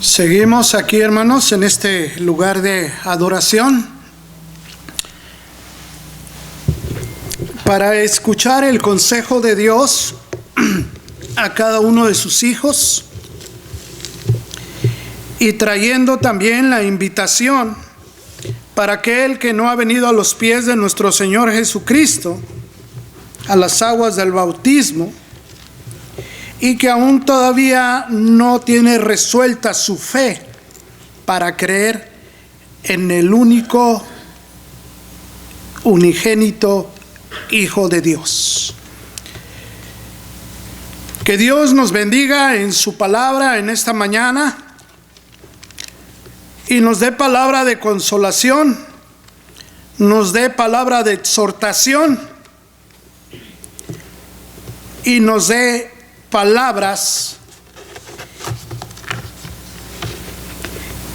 Seguimos aquí, hermanos, en este lugar de adoración para escuchar el consejo de Dios a cada uno de sus hijos y trayendo también la invitación para aquel que no ha venido a los pies de nuestro Señor Jesucristo, a las aguas del bautismo, y que aún todavía no tiene resuelta su fe para creer en el único, unigénito Hijo de Dios. Que Dios nos bendiga en su palabra en esta mañana y nos dé palabra de consolación, nos dé palabra de exhortación y nos dé palabras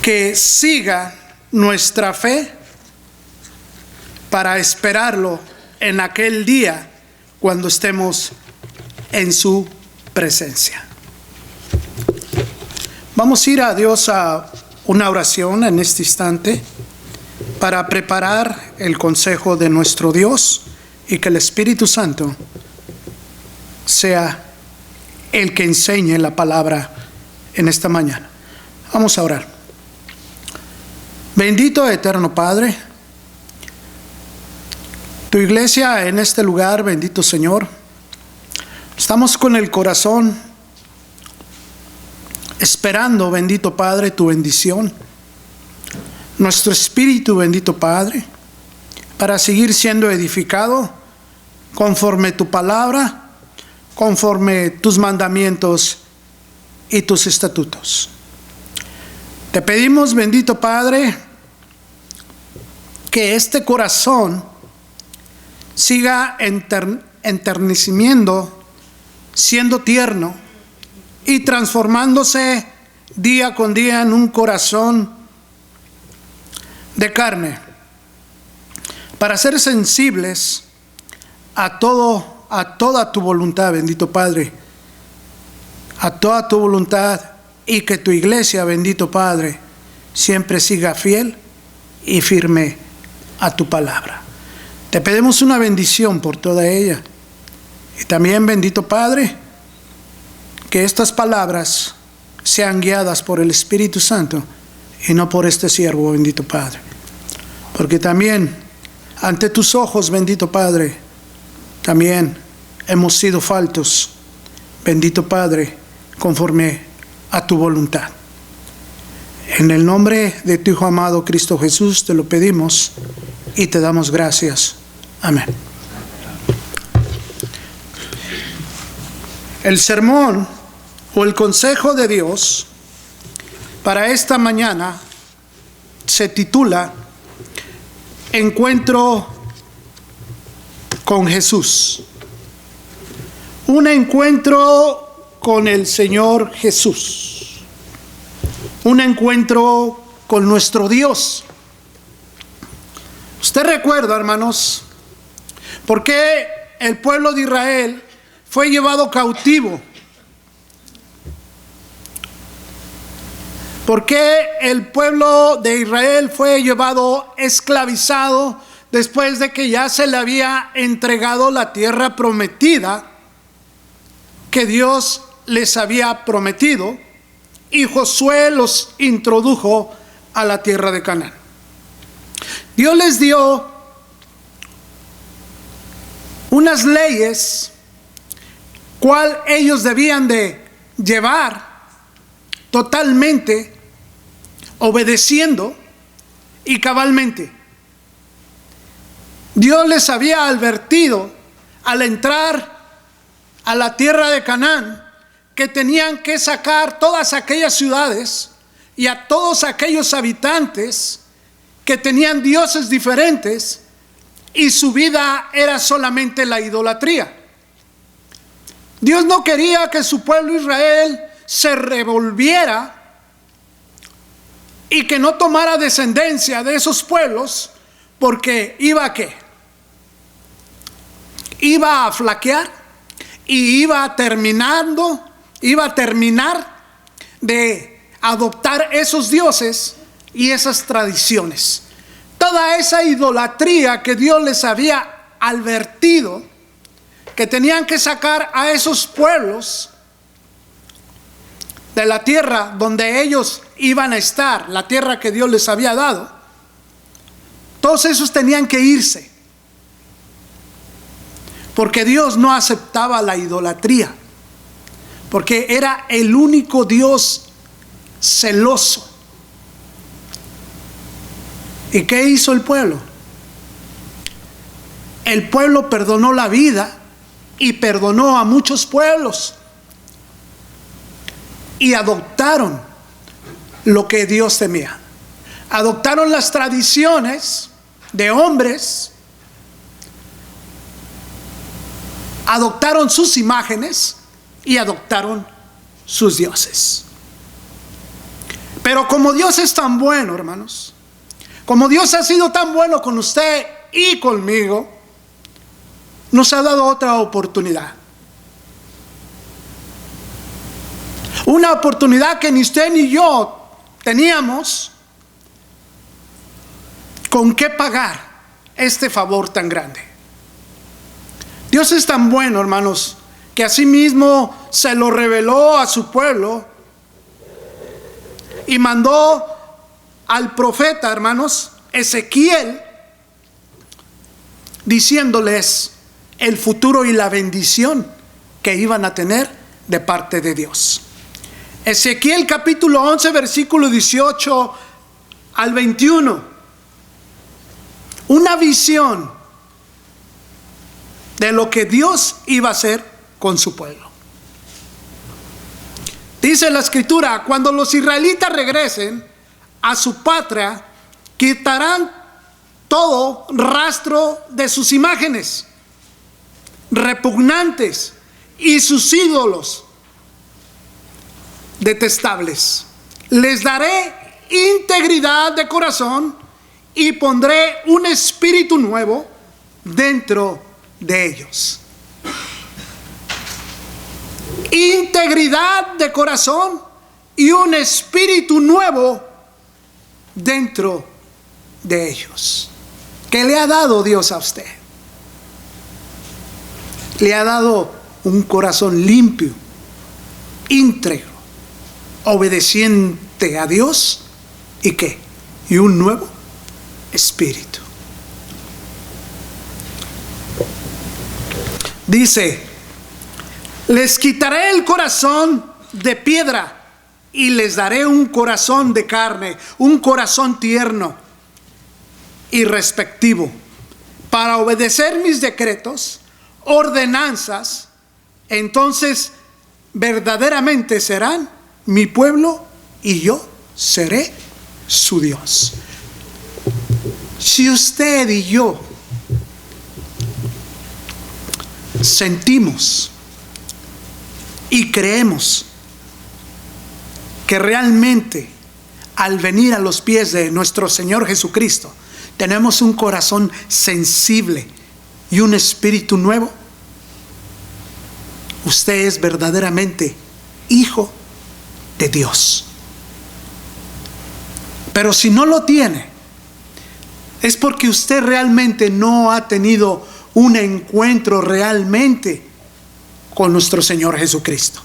que siga nuestra fe para esperarlo en aquel día cuando estemos en su presencia. Vamos a ir a Dios a una oración en este instante para preparar el consejo de nuestro Dios y que el Espíritu Santo sea el que enseñe la palabra en esta mañana. Vamos a orar. Bendito eterno Padre, tu iglesia en este lugar, bendito Señor, estamos con el corazón esperando, bendito Padre, tu bendición, nuestro espíritu, bendito Padre, para seguir siendo edificado conforme tu palabra, conforme tus mandamientos y tus estatutos. Te pedimos, bendito Padre, que este corazón siga enterneciendo, siendo tierno y transformándose día con día en un corazón de carne, para ser sensibles a toda tu voluntad, bendito Padre, a toda tu voluntad, y que tu iglesia, bendito Padre, siempre siga fiel y firme a tu palabra. Te pedimos una bendición por toda ella. Y también, bendito Padre, que estas palabras sean guiadas por el Espíritu Santo y no por este siervo, bendito Padre. Porque también, ante tus ojos, bendito Padre, también hemos sido faltos, bendito Padre, conforme a tu voluntad. En el nombre de tu Hijo amado Cristo Jesús te lo pedimos y te damos gracias. Amén. El sermón o el consejo de Dios para esta mañana se titula Encuentro con Jesús. Un encuentro con el Señor Jesús. Un encuentro con nuestro Dios. Usted recuerda, hermanos, por qué el pueblo de Israel fue llevado cautivo. ¿Por qué el pueblo de Israel fue llevado esclavizado después de que ya se le había entregado la tierra prometida que Dios les había prometido, y Josué los introdujo a la tierra de Canaán? Dios les dio unas leyes cual ellos debían de llevar totalmente, obedeciendo y cabalmente. Dios les había advertido al entrar a la tierra de Canaán que tenían que sacar todas aquellas ciudades y a todos aquellos habitantes que tenían dioses diferentes y su vida era solamente la idolatría. Dios no quería que su pueblo Israel se revolviera y que no tomara descendencia de esos pueblos, porque iba a ¿qué? Iba a flaquear y iba a terminar de adoptar esos dioses y esas tradiciones. Toda esa idolatría que Dios les había advertido que tenían que sacar a esos pueblos de la tierra donde ellos iban a estar, la tierra que Dios les había dado. Todos esos tenían que irse, porque Dios no aceptaba la idolatría, porque era el único Dios celoso. ¿Y qué hizo el pueblo? El pueblo perdonó la vida y perdonó a muchos pueblos y adoptaron lo que Dios temía. Adoptaron las tradiciones de hombres, adoptaron sus imágenes y adoptaron sus dioses. Pero como Dios es tan bueno, hermanos, como Dios ha sido tan bueno con usted y conmigo, nos ha dado otra oportunidad. Una oportunidad que ni usted ni yo teníamos con qué pagar este favor tan grande. Dios es tan bueno, hermanos, que asimismo se lo reveló a su pueblo y mandó al profeta, hermanos, Ezequiel, diciéndoles el futuro y la bendición que iban a tener de parte de Dios. Ezequiel capítulo 11, versículo 18 al 21. Una visión de lo que Dios iba a hacer con su pueblo. Dice la escritura: cuando los israelitas regresen a su patria, quitarán todo rastro de sus imágenes repugnantes y sus ídolos detestables. Les daré integridad de corazón y pondré un espíritu nuevo dentro de ellos. Integridad de corazón y un espíritu nuevo dentro de ellos. ¿Qué le ha dado Dios a usted? Le ha dado un corazón limpio, íntegro, obediente a Dios. ¿Y qué? Y un nuevo espíritu. Dice: les quitaré el corazón de piedra y les daré un corazón de carne, un corazón tierno y respectivo, para obedecer mis decretos, ordenanzas. Entonces verdaderamente serán mi pueblo y yo seré su Dios. Si usted y yo sentimos y creemos que realmente al venir a los pies de nuestro Señor Jesucristo tenemos un corazón sensible y un espíritu nuevo, usted es verdaderamente hijo de Dios. Pero si no lo tiene, es porque usted realmente no ha tenido un encuentro realmente con nuestro Señor Jesucristo.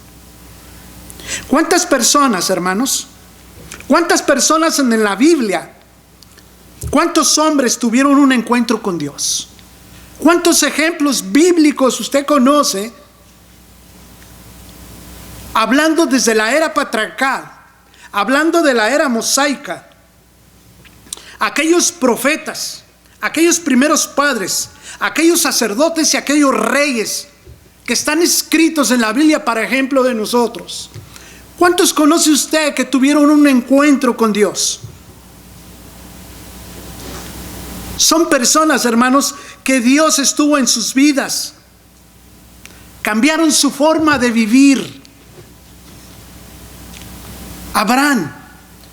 ¿Cuántas personas, hermanos? ¿Cuántas personas en la Biblia? ¿Cuántos hombres tuvieron un encuentro con Dios? ¿Cuántos ejemplos bíblicos usted conoce? Hablando desde la era patriarcal, hablando de la era mosaica, aquellos profetas, aquellos primeros padres, aquellos sacerdotes y aquellos reyes que están escritos en la Biblia para ejemplo de nosotros. ¿Cuántos conoce usted que tuvieron un encuentro con Dios? Son personas, hermanos, que Dios estuvo en sus vidas. Cambiaron su forma de vivir. Abraham,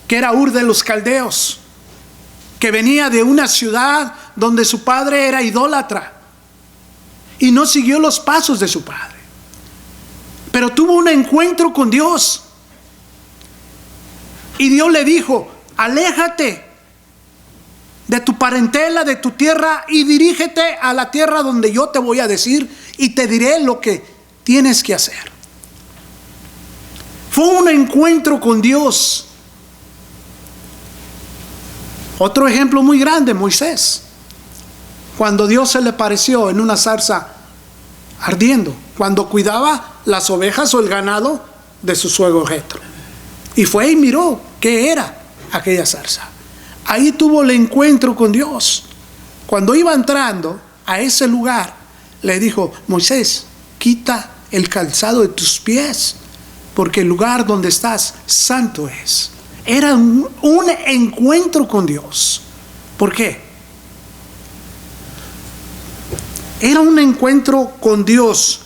que era Ur de los Caldeos, que venía de una ciudad donde su padre era idólatra y no siguió los pasos de su padre, pero tuvo un encuentro con Dios. Y Dios le dijo: aléjate de tu parentela, de tu tierra, y dirígete a la tierra donde yo te voy a decir, y te diré lo que tienes que hacer. Fue un encuentro con Dios. Otro ejemplo muy grande, Moisés, cuando Dios se le apareció en una zarza ardiendo, cuando cuidaba las ovejas o el ganado de su suegro Jetro, y fue y miró qué era aquella zarza. Ahí tuvo el encuentro con Dios. Cuando iba entrando a ese lugar, le dijo: Moisés, quita el calzado de tus pies, porque el lugar donde estás santo es. Era un encuentro con Dios. ¿Por qué? Era un encuentro con Dios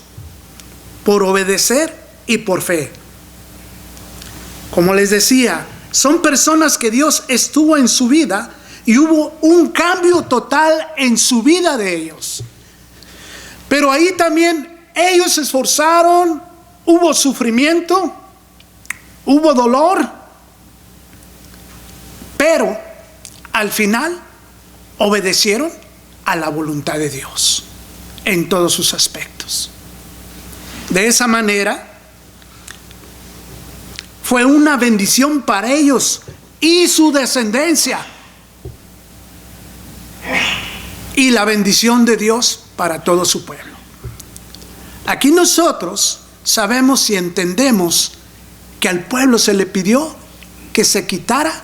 por obedecer y por fe. Como les decía, son personas que Dios estuvo en su vida y hubo un cambio total en su vida de ellos. Pero ahí también ellos se esforzaron, hubo sufrimiento, hubo dolor, pero al final obedecieron a la voluntad de Dios en todos sus aspectos. De esa manera fue una bendición para ellos y su descendencia, y la bendición de Dios para todo su pueblo. Aquí nosotros sabemos y entendemos que al pueblo se le pidió que se quitara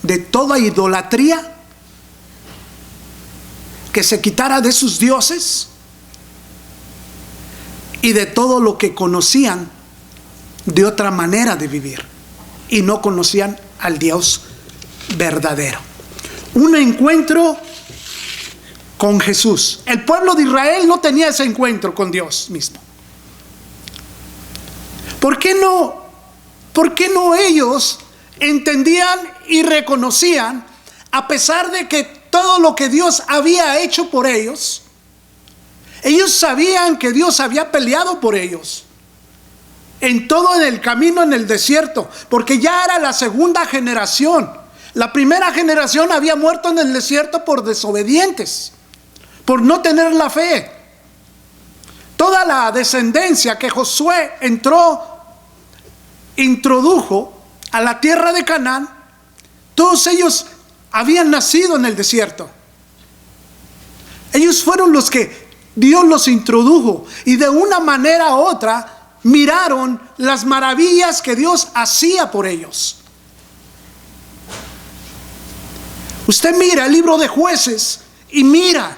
de toda idolatría, que se quitara de sus dioses y de todo lo que conocían de otra manera de vivir, y no conocían al Dios verdadero. Un encuentro con Jesús. El pueblo de Israel no tenía ese encuentro con Dios mismo. ¿Por qué no ellos entendían y reconocían, a pesar de que todo lo que Dios había hecho por ellos? Ellos sabían que Dios había peleado por ellos en todo el camino en el desierto, porque ya era la segunda generación. La primera generación había muerto en el desierto por desobedientes, por no tener la fe. Toda la descendencia que Josué introdujo a la tierra de Canaán, todos ellos habían nacido en el desierto. Ellos fueron los que Dios los introdujo, y de una manera u otra miraron las maravillas que Dios hacía por ellos. Usted mira el libro de Jueces y mira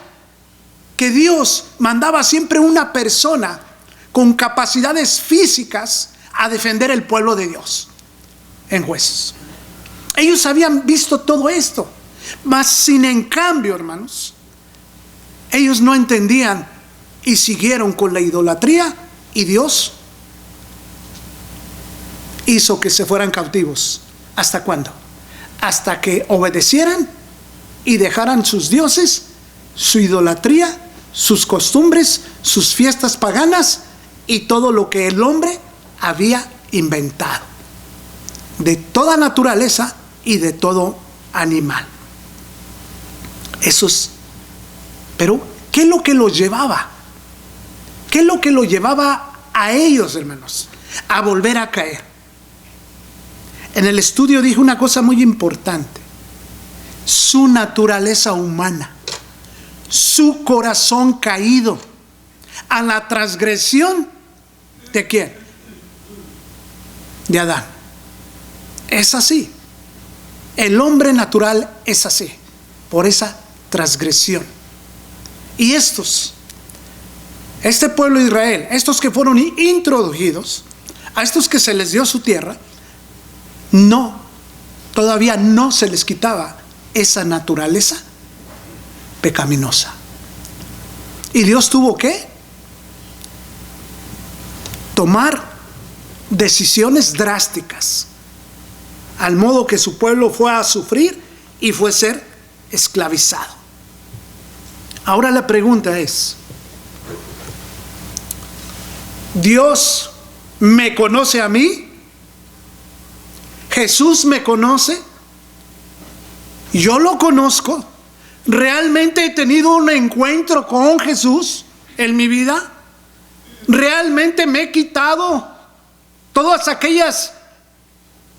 que Dios mandaba siempre una persona con capacidades físicas a defender el pueblo de Dios en Jueces. Ellos habían visto todo esto, mas sin en cambio, hermanos, ellos no entendían y siguieron con la idolatría, y Dios hizo que se fueran cautivos. ¿Hasta cuándo? Hasta que obedecieran y dejaran sus dioses, su idolatría, sus costumbres, sus fiestas paganas y todo lo que el hombre había inventado, de toda naturaleza y de todo animal. Eso es. Pero ¿qué es lo que los llevaba? ¿Qué es lo que los llevaba a ellos, hermanos, a volver a caer? En el estudio dije una cosa muy importante: su naturaleza humana, su corazón caído a la transgresión ¿de quién? De Adán. Es así. El hombre natural es así, por esa transgresión. Y este pueblo de Israel, estos que fueron introducidos, a estos que se les dio su tierra, todavía no se les quitaba esa naturaleza pecaminosa. Y Dios tuvo que tomar decisiones drásticas, al modo que su pueblo fue a sufrir y fue a ser esclavizado. Ahora la pregunta es: ¿Dios me conoce a mí? Jesús me conoce, yo lo conozco, realmente he tenido un encuentro con Jesús en mi vida, realmente me he quitado todas aquellas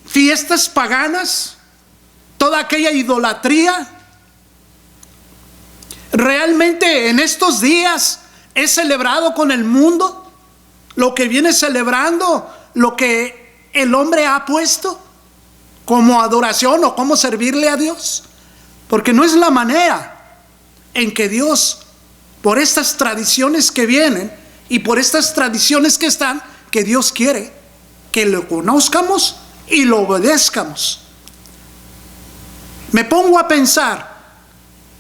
fiestas paganas, toda aquella idolatría. Realmente en estos días he celebrado con el mundo lo que viene celebrando, lo que el hombre ha puesto como adoración o como servirle a Dios, porque no es la manera en que Dios, por estas tradiciones que vienen y por estas tradiciones que están, que Dios quiere que lo conozcamos y lo obedezcamos. Me pongo a pensar,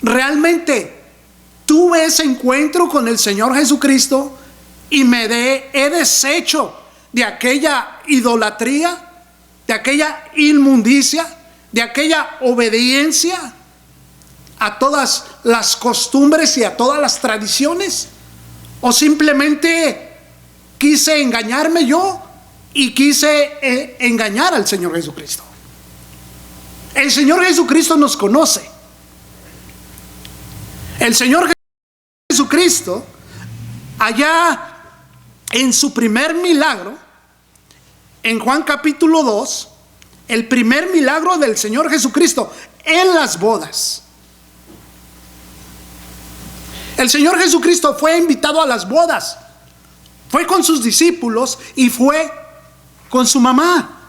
realmente tuve ese encuentro con el Señor Jesucristo y he deshecho de aquella idolatría, de aquella inmundicia, de aquella obediencia a todas las costumbres y a todas las tradiciones, o simplemente quise engañarme yo y quise engañar al Señor Jesucristo. El Señor Jesucristo nos conoce. El Señor Jesucristo, allá en su primer milagro, en Juan capítulo 2, el primer milagro del Señor Jesucristo en las bodas. El Señor Jesucristo fue invitado a las bodas, fue con sus discípulos y fue con su mamá,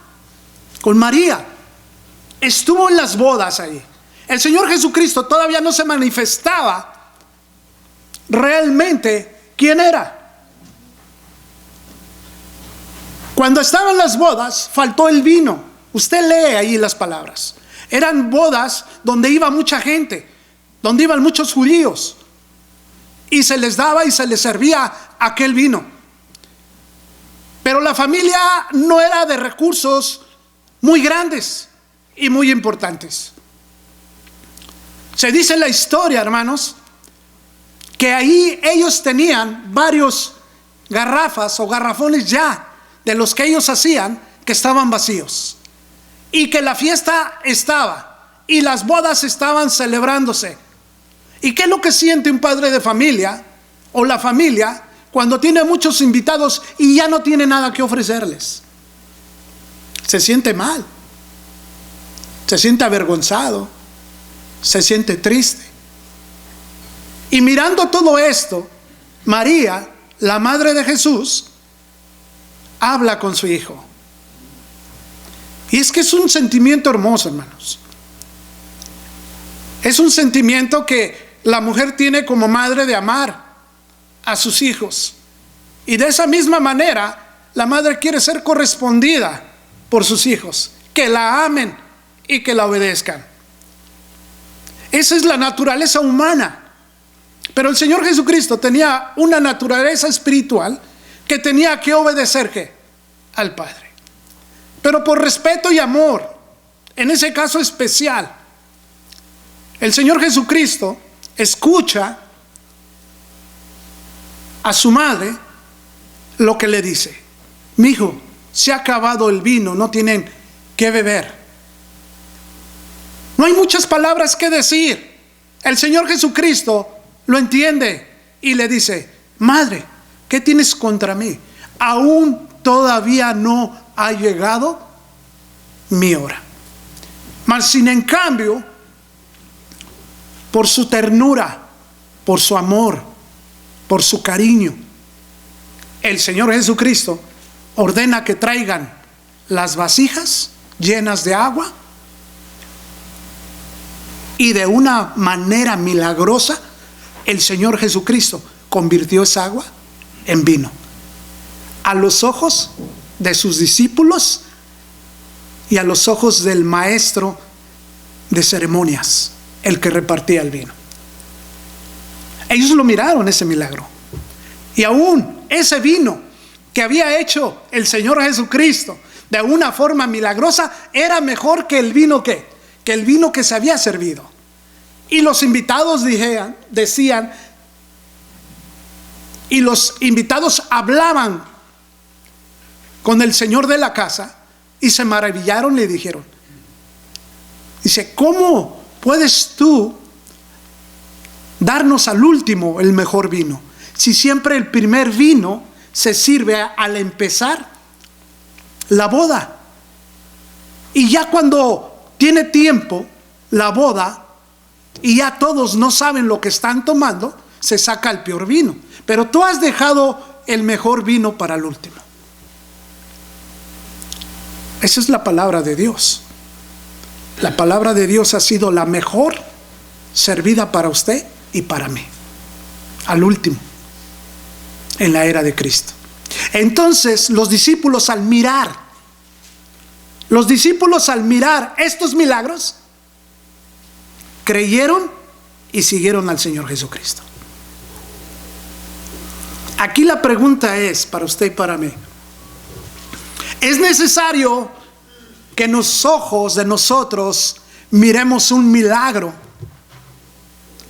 con María. Estuvo en las bodas ahí. El Señor Jesucristo todavía no se manifestaba realmente quién era. Cuando estaban en las bodas, faltó el vino. Usted lee ahí las palabras. Eran bodas donde iba mucha gente, donde iban muchos judíos, y se les daba y se les servía aquel vino. Pero la familia no era de recursos muy grandes y muy importantes. Se dice en la historia, hermanos, que ahí ellos tenían varios garrafas o garrafones ya de los que ellos hacían, que estaban vacíos, y que la fiesta estaba y las bodas estaban celebrándose. ¿Y qué es lo que siente un padre de familia o la familia cuando tiene muchos invitados y ya no tiene nada que ofrecerles? Se siente mal, se siente avergonzado, se siente triste. Y mirando todo esto, María, la madre de Jesús, habla con su hijo. Y es que es un sentimiento hermoso, hermanos. Es un sentimiento que la mujer tiene como madre de amar a sus hijos. Y de esa misma manera, la madre quiere ser correspondida por sus hijos, que la amen y que la obedezcan. Esa es la naturaleza humana. Pero el Señor Jesucristo tenía una naturaleza espiritual que tenía que obedecer ¿qué? Al Padre. Pero por respeto y amor, en ese caso especial, el Señor Jesucristo escucha a su madre lo que le dice: mi hijo, se ha acabado el vino, no tienen que beber. No hay muchas palabras que decir. El Señor Jesucristo lo entiende y le dice: madre, ¿qué tienes contra mí? Aún todavía no ha llegado mi hora. Mas sin en cambio, por su ternura, por su amor, por su cariño, el Señor Jesucristo ordena que traigan las vasijas llenas de agua, y de una manera milagrosa el Señor Jesucristo convirtió esa agua en vino a los ojos de sus discípulos y a los ojos del maestro de ceremonias, el que repartía el vino. Ellos lo miraron, ese milagro, y aún ese vino que había hecho el Señor Jesucristo de una forma milagrosa era mejor que el vino que el vino que se había servido. Y los invitados decían, y los invitados hablaban con el señor de la casa y se maravillaron, le dijeron. Dice, ¿cómo puedes tú darnos al último el mejor vino? Si siempre el primer vino se sirve al empezar la boda. Y ya cuando tiene tiempo la boda y ya todos no saben lo que están tomando, se saca el peor vino. Pero tú has dejado el mejor vino para el último. Esa es la palabra de Dios. La palabra de Dios ha sido la mejor servida para usted y para mí, al último, en la era de Cristo. Entonces los discípulos al mirar estos milagros, creyeron y siguieron al Señor Jesucristo. Aquí la pregunta es para usted y para mí: ¿es necesario que en los ojos de nosotros miremos un milagro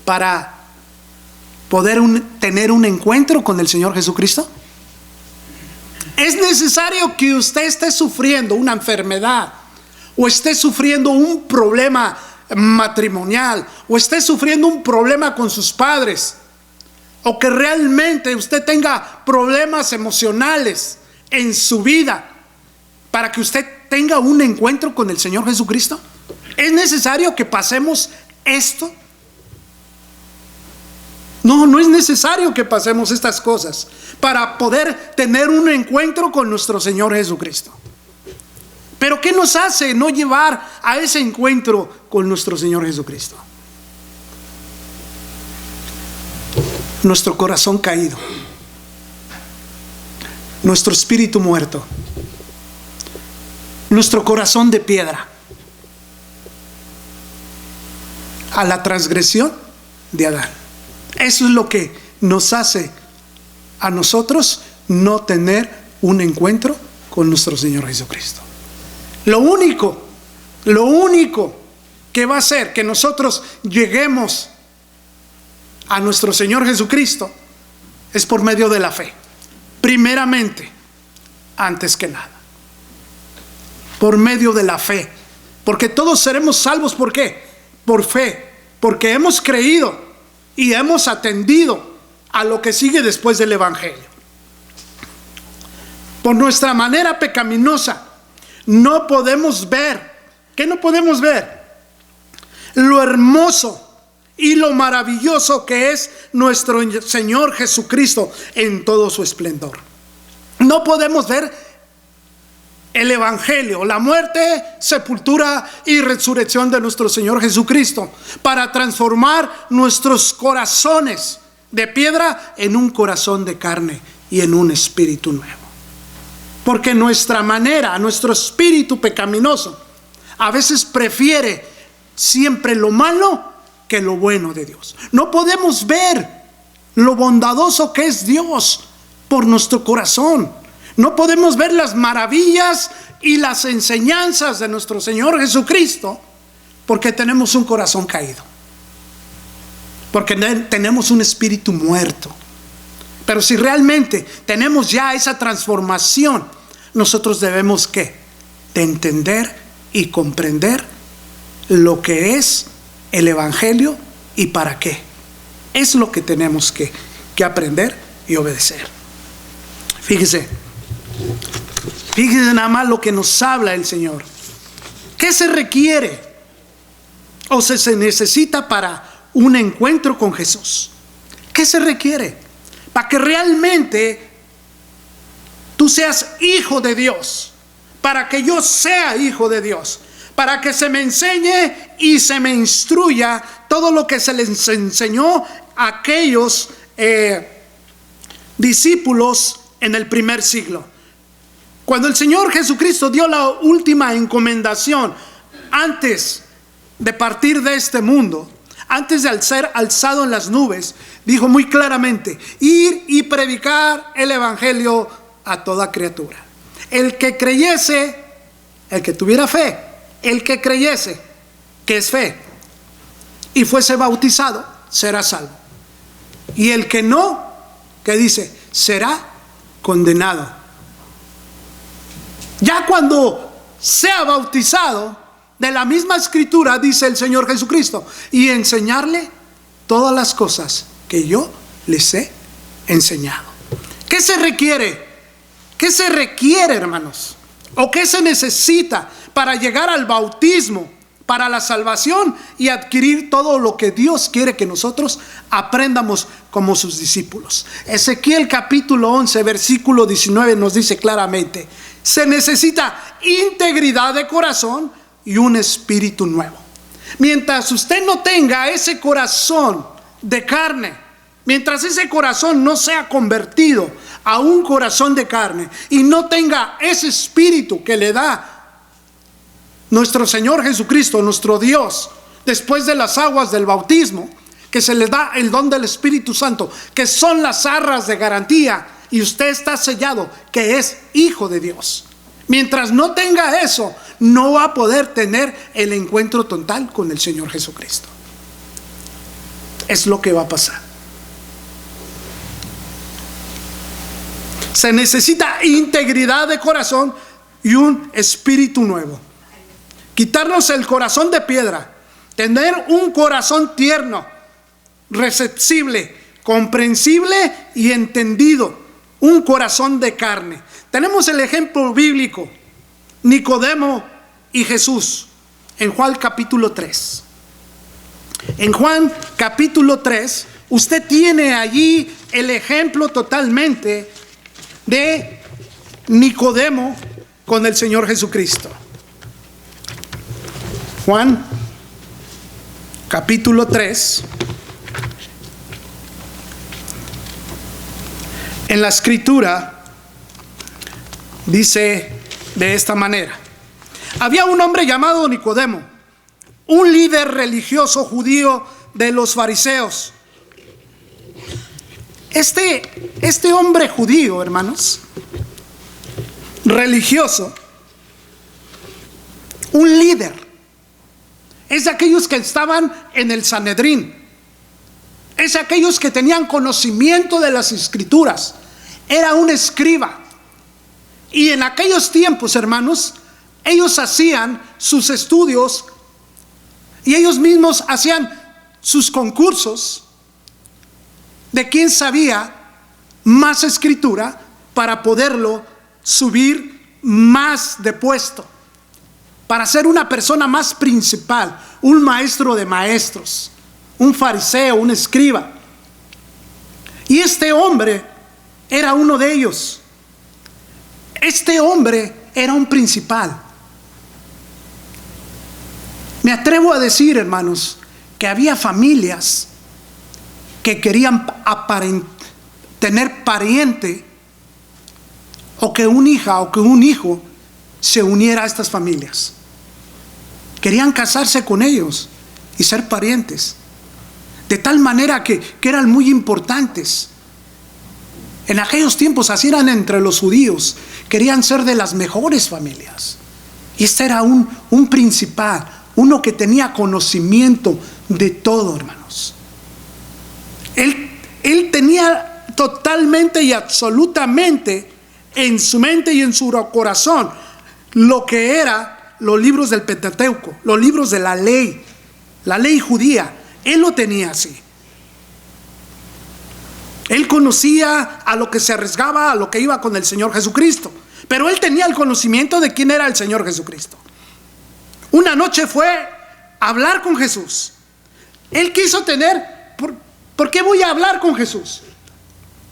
para poder tener un encuentro con el Señor Jesucristo? ¿Es necesario que usted esté sufriendo una enfermedad, o esté sufriendo un problema matrimonial, o esté sufriendo un problema con sus padres, o que realmente usted tenga problemas emocionales en su vida, para que usted tenga un encuentro con el Señor Jesucristo? ¿Es necesario que pasemos esto? No, no es necesario que pasemos estas cosas para poder tener un encuentro con nuestro Señor Jesucristo. Pero ¿qué nos hace no llevar a ese encuentro con nuestro Señor Jesucristo? Nuestro corazón caído, nuestro espíritu muerto, nuestro corazón de piedra, a la transgresión de Adán. Eso es lo que nos hace a nosotros no tener un encuentro con nuestro Señor Jesucristo. Lo único que va a hacer que nosotros lleguemos a nuestro Señor Jesucristo es por medio de la fe, primeramente, antes que nada, por medio de la fe, porque todos seremos salvos. ¿Por qué? Por fe, porque hemos creído y hemos atendido a lo que sigue después del Evangelio. Por nuestra manera pecaminosa no podemos ver. ¿Qué no podemos ver? Lo hermoso y lo maravilloso que es nuestro Señor Jesucristo en todo su esplendor. No podemos ver el Evangelio, la muerte, sepultura y resurrección de nuestro Señor Jesucristo, para transformar nuestros corazones de piedra en un corazón de carne y en un espíritu nuevo. Porque nuestra manera, nuestro espíritu pecaminoso, a veces prefiere siempre lo malo que lo bueno de Dios. No podemos ver lo bondadoso que es Dios por nuestro corazón. No podemos ver las maravillas y las enseñanzas de nuestro Señor Jesucristo, porque tenemos un corazón caído, porque tenemos un espíritu muerto. Pero si realmente tenemos ya esa transformación, nosotros debemos de entender y comprender lo que es el Evangelio y para qué. Es lo que tenemos que aprender y obedecer. Fíjese nada más lo que nos habla el Señor. ¿Qué se requiere o se necesita para un encuentro con Jesús? ¿Qué se requiere para que realmente tú seas hijo de Dios? Para que yo sea hijo de Dios, para que se me enseñe y se me instruya todo lo que se les enseñó a aquellos discípulos en el primer siglo. Cuando el Señor Jesucristo dio la última encomendación antes de partir de este mundo, antes de ser alzado en las nubes, dijo muy claramente: ir y predicar el Evangelio a toda criatura. El que creyese, el que tuviera fe, el que creyese, que es fe, y fuese bautizado, será salvo. Y el que no, que dice, será condenado. Ya cuando sea bautizado de la misma escritura, dice el Señor Jesucristo, y enseñarle todas las cosas que yo les he enseñado. ¿Qué se requiere? ¿Qué se requiere, hermanos? ¿O qué se necesita para llegar al bautismo, para la salvación y adquirir todo lo que Dios quiere que nosotros aprendamos como sus discípulos? Ezequiel capítulo 11, versículo 19 nos dice claramente: se necesita integridad de corazón y un espíritu nuevo. Mientras usted no tenga ese corazón de carne, mientras ese corazón no sea convertido a un corazón de carne y no tenga ese espíritu que le da nuestro Señor Jesucristo, nuestro Dios, después de las aguas del bautismo, que se le da el don del Espíritu Santo, que son las arras de garantía, y usted está sellado que es hijo de Dios. Mientras no tenga eso, no va a poder tener el encuentro total con el Señor Jesucristo. Es lo que va a pasar. Se necesita integridad de corazón y un espíritu nuevo. Quitarnos el corazón de piedra, tener un corazón tierno, receptible, comprensible y entendido, un corazón de carne. Tenemos el ejemplo bíblico, Nicodemo y Jesús, en Juan capítulo 3. En Juan capítulo 3, usted tiene allí el ejemplo totalmente de Nicodemo con el Señor Jesucristo. Juan capítulo 3. En la escritura dice de esta manera: había un hombre llamado Nicodemo, un líder religioso judío de los fariseos. Este hombre judío, hermanos, religioso, un líder, es de aquellos que estaban en el Sanedrín, es de aquellos que tenían conocimiento de las escrituras, era un escriba. Y en aquellos tiempos, hermanos, ellos hacían sus estudios y ellos mismos hacían sus concursos de quién sabía más escritura para poderlo subir más de puesto, para ser una persona más principal, un maestro de maestros, un fariseo, un escriba. Y este hombre era uno de ellos. Este hombre era un principal. Me atrevo a decir, hermanos, que había familias que querían tener pariente, o que una hija o que un hijo se uniera a estas familias. Querían casarse con ellos y ser parientes, de tal manera que eran muy importantes. En aquellos tiempos así eran entre los judíos, querían ser de las mejores familias. Y este era un principal, uno que tenía conocimiento de todo, hermanos. Él tenía totalmente y absolutamente en su mente y en su corazón lo que era los libros del Pentateuco, los libros de la ley judía. Él lo tenía así. Él conocía a lo que se arriesgaba, a lo que iba con el Señor Jesucristo, pero él tenía el conocimiento de quién era el Señor Jesucristo. Una noche fue a hablar con Jesús. Él quiso tener, ¿por qué voy a hablar con Jesús?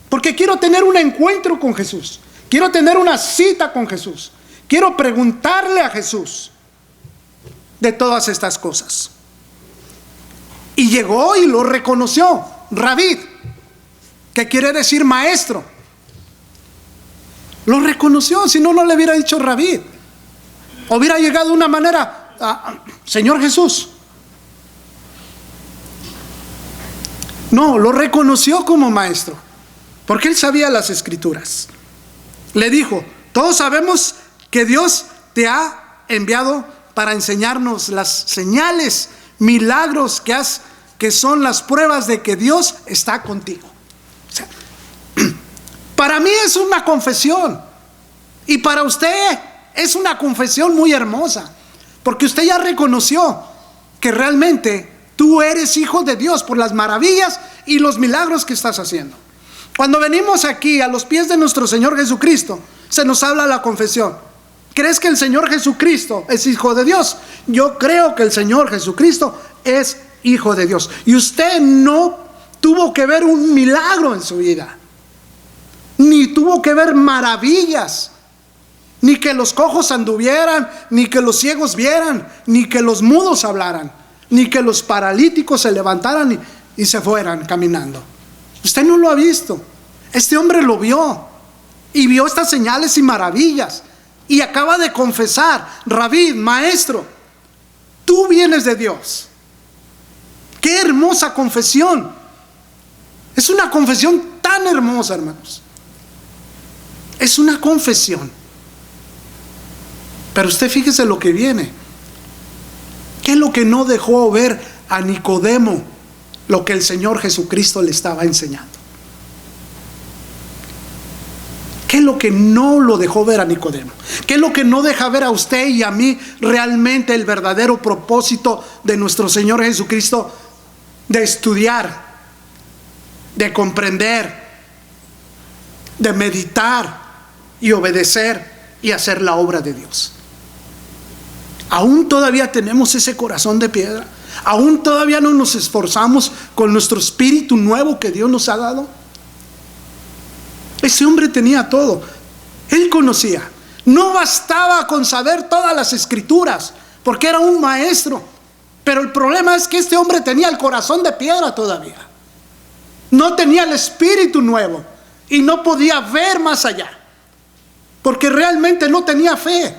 Porque quiero tener un encuentro con Jesús, quiero tener una cita con Jesús, quiero preguntarle a Jesús de todas estas cosas. Y llegó y lo reconoció, Rabí, que quiere decir maestro. Lo reconoció, si no, no le hubiera dicho Rabí. Hubiera llegado de una manera, Señor Jesús. No, lo reconoció como maestro, porque él sabía las escrituras. Le dijo: todos sabemos que Dios te ha enviado para enseñarnos las señales, milagros que son las pruebas de que Dios está contigo. O sea, para mí es una confesión, y para usted es una confesión muy hermosa, porque usted ya reconoció que realmente tú eres hijo de Dios por las maravillas y los milagros que estás haciendo. Cuando venimos aquí a los pies de nuestro Señor Jesucristo, se nos habla la confesión. ¿Crees que el Señor Jesucristo es hijo de Dios? Yo creo que el Señor Jesucristo es hijo de Dios. Y usted no tuvo que ver un milagro en su vida, ni tuvo que ver maravillas, ni que los cojos anduvieran, ni que los ciegos vieran, ni que los mudos hablaran, ni que los paralíticos se levantaran y se fueran caminando. Usted no lo ha visto. Este hombre lo vio, y vio estas señales y maravillas, y acaba de confesar: Rabí, maestro, tú vienes de Dios. Qué hermosa confesión. Es una confesión tan hermosa, hermanos. Es una confesión. Pero usted fíjese lo que viene. ¿Qué es lo que no dejó ver a Nicodemo lo que el Señor Jesucristo le estaba enseñando? ¿Qué es lo que no lo dejó ver a Nicodemo? ¿Qué es lo que no deja ver a usted y a mí realmente el verdadero propósito de nuestro Señor Jesucristo de estudiar, de comprender, de meditar y obedecer y hacer la obra de Dios? Aún todavía tenemos ese corazón de piedra. Aún todavía no nos esforzamos con nuestro espíritu nuevo que Dios nos ha dado. Ese hombre tenía todo. Él conocía. No bastaba con saber todas las escrituras, porque era un maestro. Pero el problema es que este hombre tenía el corazón de piedra todavía. No tenía el espíritu nuevo y no podía ver más allá, porque realmente no tenía fe.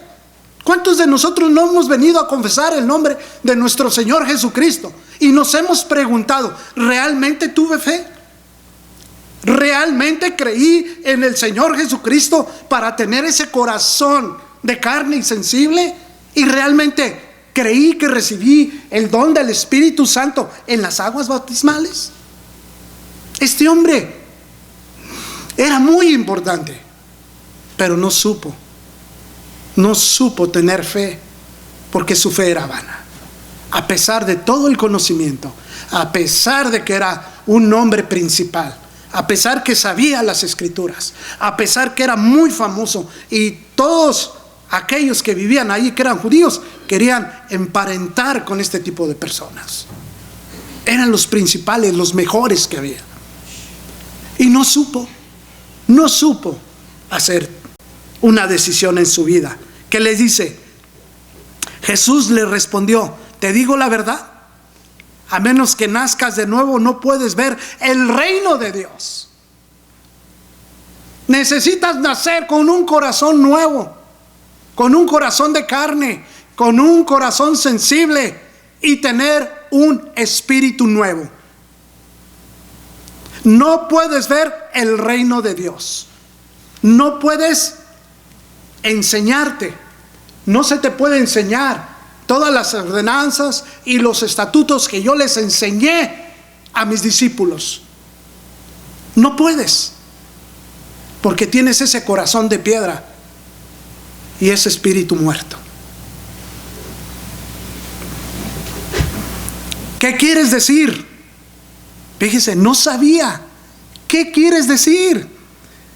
¿Cuántos de nosotros no hemos venido a confesar el nombre de nuestro Señor Jesucristo y nos hemos preguntado: ¿realmente tuve fe? ¿Realmente creí en el Señor Jesucristo para tener ese corazón de carne y sensible? ¿Y realmente creí que recibí el don del Espíritu Santo en las aguas bautismales? Este hombre era muy importante, pero no supo tener fe, porque su fe era vana. A pesar de todo el conocimiento, a pesar de que era un hombre principal, a pesar que sabía las escrituras, a pesar que era muy famoso, y todos aquellos que vivían ahí, que eran judíos, querían emparentar con este tipo de personas. Eran los principales, los mejores que había. Y no supo hacer una decisión en su vida. ¿Qué le dice? Jesús le respondió: te digo la verdad, a menos que nazcas de nuevo no puedes ver el reino de Dios. Necesitas nacer con un corazón nuevo, con un corazón de carne, con un corazón sensible y tener un espíritu nuevo. No puedes ver el reino de Dios. No puedes enseñarte. No se te puede enseñar todas las ordenanzas y los estatutos que yo les enseñé a mis discípulos. No puedes, porque tienes ese corazón de piedra y ese espíritu muerto. ¿Qué quieres decir? Fíjese, no sabía. ¿Qué quieres decir?,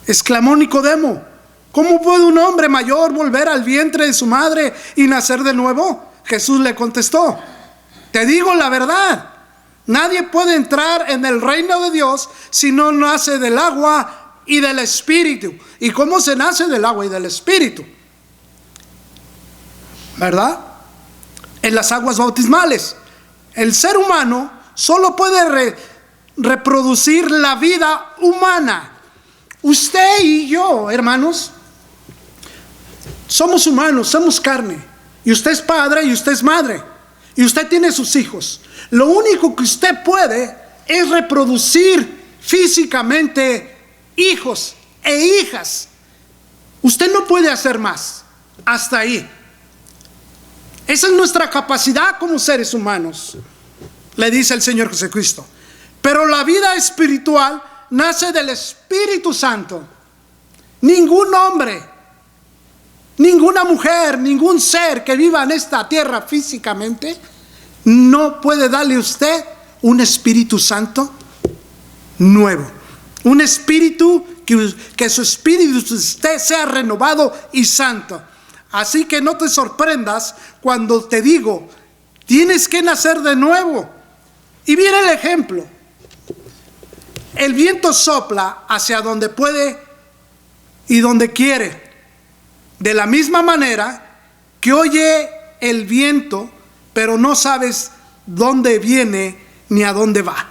exclamó Nicodemo. ¿Cómo puede un hombre mayor volver al vientre de su madre y nacer de nuevo? Jesús le contestó: te digo la verdad, nadie puede entrar en el reino de Dios si no nace del agua y del espíritu. ¿Y cómo se nace del agua y del espíritu? ¿Verdad? En las aguas bautismales. El ser humano solo puede reproducir la vida humana. Usted y yo, hermanos, somos humanos, somos carne. Y usted es padre y usted es madre. Y usted tiene sus hijos. Lo único que usted puede es reproducir físicamente hijos e hijas. Usted no puede hacer más. Hasta ahí. Esa es nuestra capacidad como seres humanos, le dice el Señor Jesucristo. Pero la vida espiritual nace del Espíritu Santo. Ningún hombre Ninguna mujer, ningún ser que viva en esta tierra físicamente no puede darle a usted un Espíritu Santo nuevo. Un espíritu que su espíritu de usted sea renovado y santo. Así que no te sorprendas cuando te digo, tienes que nacer de nuevo. Y viene el ejemplo. El viento sopla hacia donde puede y donde quiere. De la misma manera que oye el viento, pero no sabes dónde viene ni a dónde va.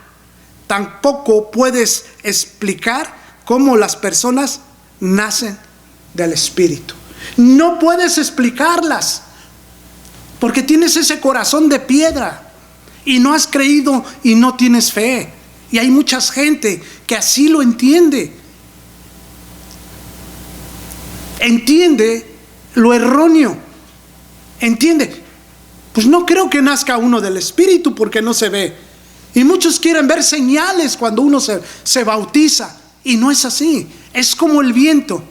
Tampoco puedes explicar cómo las personas nacen del Espíritu. No puedes explicarlas porque tienes ese corazón de piedra y no has creído y no tienes fe. Y hay mucha gente que así lo entiende. Entiende lo erróneo. Entiende, pues no creo que nazca uno del Espíritu porque no se ve. Y muchos quieren ver señales cuando uno se bautiza. Y no es así. Es como el viento.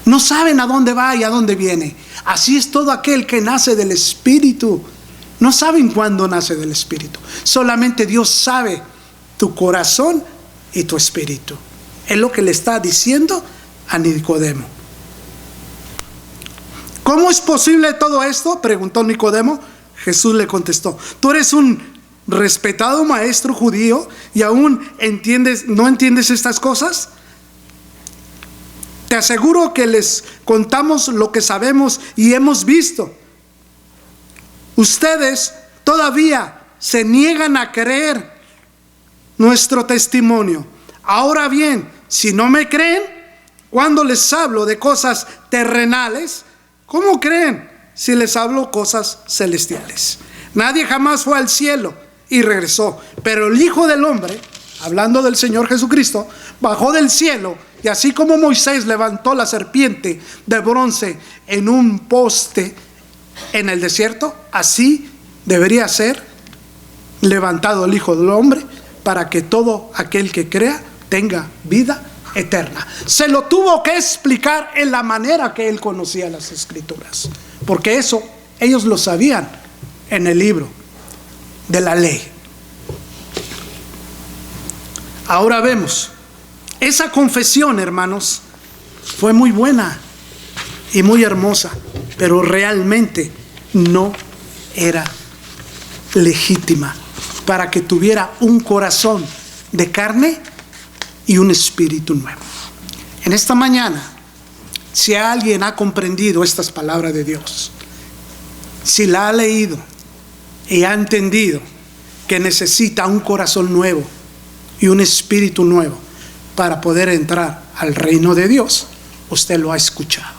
No saben a dónde va y a dónde viene. Así es todo aquel que nace del Espíritu. No saben cuándo nace del Espíritu. Solamente Dios sabe tu corazón y tu espíritu. Es lo que le está diciendo a Nicodemo. ¿Cómo es posible todo esto?, preguntó Nicodemo. Jesús le contestó: tú eres un respetado maestro judío y aún no entiendes estas cosas. Te aseguro que les contamos lo que sabemos y hemos visto. Ustedes todavía se niegan a creer nuestro testimonio. Ahora bien, si no me creen cuando les hablo de cosas terrenales, ¿cómo creen si les hablo cosas celestiales? Nadie jamás fue al cielo y regresó, pero el Hijo del Hombre, hablando del Señor Jesucristo, bajó del cielo, y así como Moisés levantó la serpiente de bronce en un poste en el desierto, así debería ser levantado el Hijo del Hombre para que todo aquel que crea tenga vida eterna. Se lo tuvo que explicar en la manera que él conocía las Escrituras, porque eso ellos lo sabían en el libro de la ley. Ahora vemos, esa confesión, hermanos, fue muy buena y muy hermosa, pero realmente no era legítima para que tuviera un corazón de carne y un espíritu nuevo. En esta mañana, si alguien ha comprendido estas palabras de Dios, si la ha leído y ha entendido que necesita un corazón nuevo y un espíritu nuevo para poder entrar al reino de Dios, usted lo ha escuchado.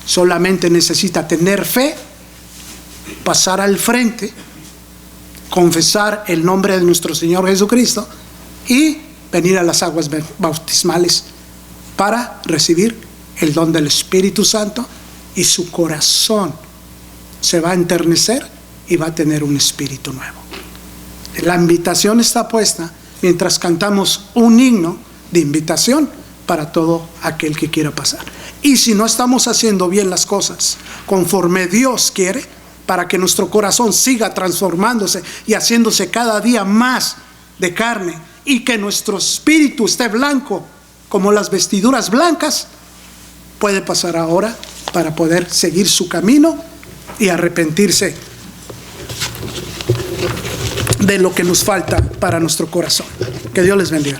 Solamente necesita tener fe, pasar al frente, confesar el nombre de nuestro Señor Jesucristo y venir a las aguas bautismales para recibir el don del Espíritu Santo, y su corazón se va a enternecer y va a tener un espíritu nuevo. La invitación está puesta mientras cantamos un himno de invitación para todo aquel que quiera pasar. Y si no estamos haciendo bien las cosas conforme Dios quiere, para que nuestro corazón siga transformándose y haciéndose cada día más de carne, y que nuestro espíritu esté blanco como las vestiduras blancas, puede pasar ahora para poder seguir su camino y arrepentirse de lo que nos falta para nuestro corazón. Que Dios les bendiga.